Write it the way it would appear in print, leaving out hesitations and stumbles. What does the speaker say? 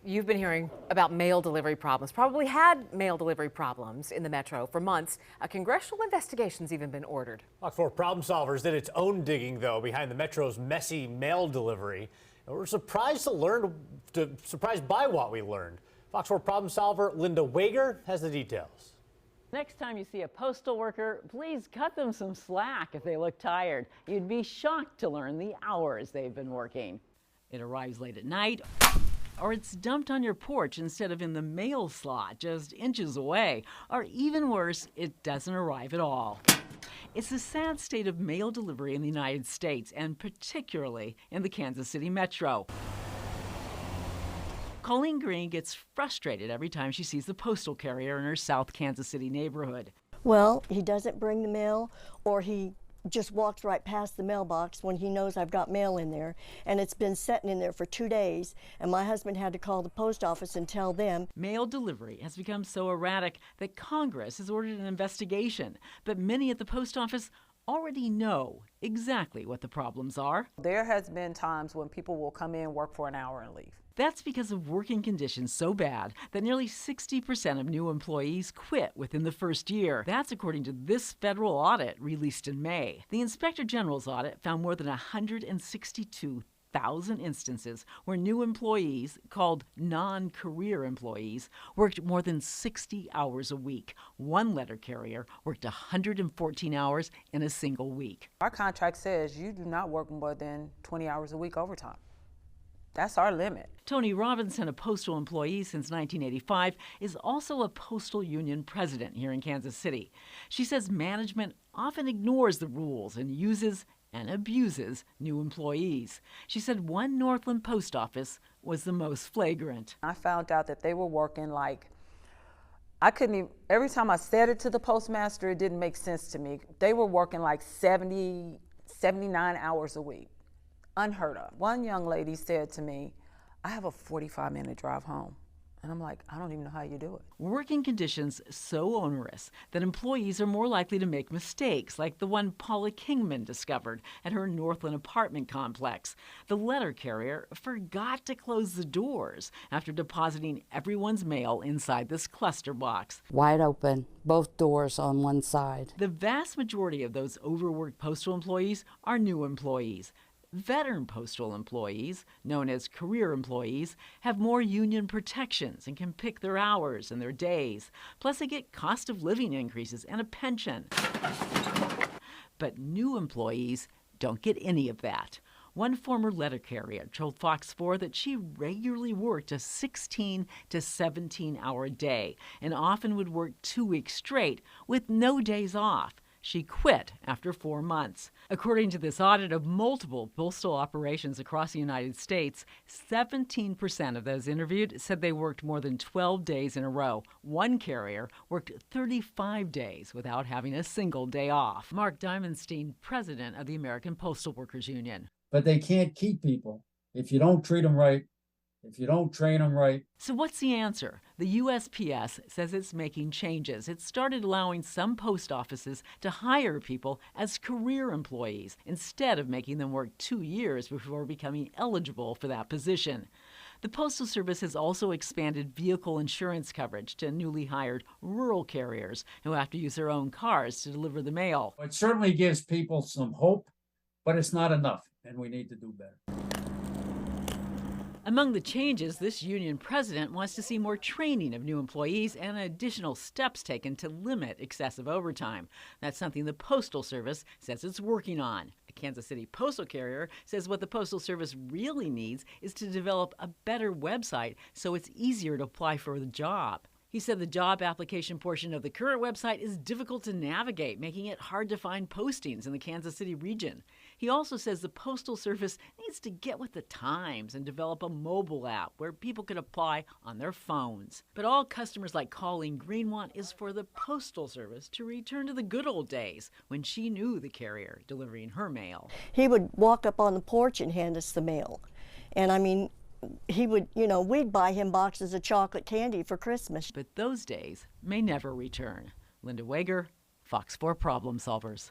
You've been hearing about mail delivery problems, probably had mail delivery problems in the metro for months. A congressional investigation's even been ordered. Fox 4 Problem Solvers did its own digging, though, behind the metro's messy mail delivery. And we're surprised surprised by what we learned. Fox 4 Problem Solver Linda Wager has the details. Next time you see a postal worker, please cut them some slack if they look tired. You'd be shocked to learn the hours they've been working. It arrives late at night, or it's dumped on your porch instead of in the mail slot just inches away, or even worse, it doesn't arrive at all. It's the sad state of mail delivery in the United States, and particularly in the Kansas City metro. Colleen Green gets frustrated every time she sees the postal carrier in her South Kansas City neighborhood. Well, he doesn't bring the mail, or he just walks right past the mailbox when he knows I've got mail in there, and it's been sitting in there for 2 days, and my husband had to call the post office and tell them. Mail delivery has become so erratic that Congress has ordered an investigation, but many at the post office already know exactly what the problems are. There has been times when people will come in, work for an hour, and leave. That's because of working conditions so bad that nearly 60% of new employees quit within the first year. That's according to this federal audit released in May. The Inspector General's audit found more than 162,000 instances where new employees, called non-career employees, worked more than 60 hours a week. One letter carrier worked 114 hours in a single week. Our contract says you do not work more than 20 hours a week overtime. That's our limit. Tony Robinson, a postal employee since 1985, is also a postal union president here in Kansas City. She says management often ignores the rules and uses and abuses new employees. She said one Northland post office was the most flagrant. I found out that they were working like, I couldn't even, every time I said it to the postmaster, it didn't make sense to me. They were working like 70, 79 hours a week. Unheard of. One young lady said to me, I have a 45-minute drive home. And I'm like, I don't even know how you do it. Working conditions so onerous that employees are more likely to make mistakes, like the one Paula Kingman discovered at her Northland apartment complex. The letter carrier forgot to close the doors after depositing everyone's mail inside this cluster box. Wide open, both doors on one side. The vast majority of those overworked postal employees are new employees. Veteran postal employees, known as career employees, have more union protections and can pick their hours and their days. Plus, they get cost of living increases and a pension. But new employees don't get any of that. One former letter carrier told Fox 4 that she regularly worked a 16 to 17-hour day and often would work 2 weeks straight with no days off. She quit after 4 months. According to this audit of multiple postal operations across the United States, 17% of those interviewed said they worked more than 12 days in a row. One carrier worked 35 days without having a single day off. Mark Diamonstein, president of the American Postal Workers Union. But they can't keep people if you don't treat them right, if you don't train them right. So what's the answer? The USPS says it's making changes. It started allowing some post offices to hire people as career employees instead of making them work 2 years before becoming eligible for that position. The Postal Service has also expanded vehicle insurance coverage to newly hired rural carriers who have to use their own cars to deliver the mail. It certainly gives people some hope, but it's not enough, and we need to do better. Among the changes, this union president wants to see more training of new employees and additional steps taken to limit excessive overtime. That's something the Postal Service says it's working on. A Kansas City postal carrier says what the Postal Service really needs is to develop a better website so it's easier to apply for the job. He said the job application portion of the current website is difficult to navigate, making it hard to find postings in the Kansas City region. He also says the Postal Service needs to get with the times and develop a mobile app where people can apply on their phones. But all customers like Colleen Green want is for the Postal Service to return to the good old days when she knew the carrier delivering her mail. He would walk up on the porch and hand us the mail. And I mean, he would, we'd buy him boxes of chocolate candy for Christmas. But those days may never return. Linda Wager, Fox 4 Problem Solvers.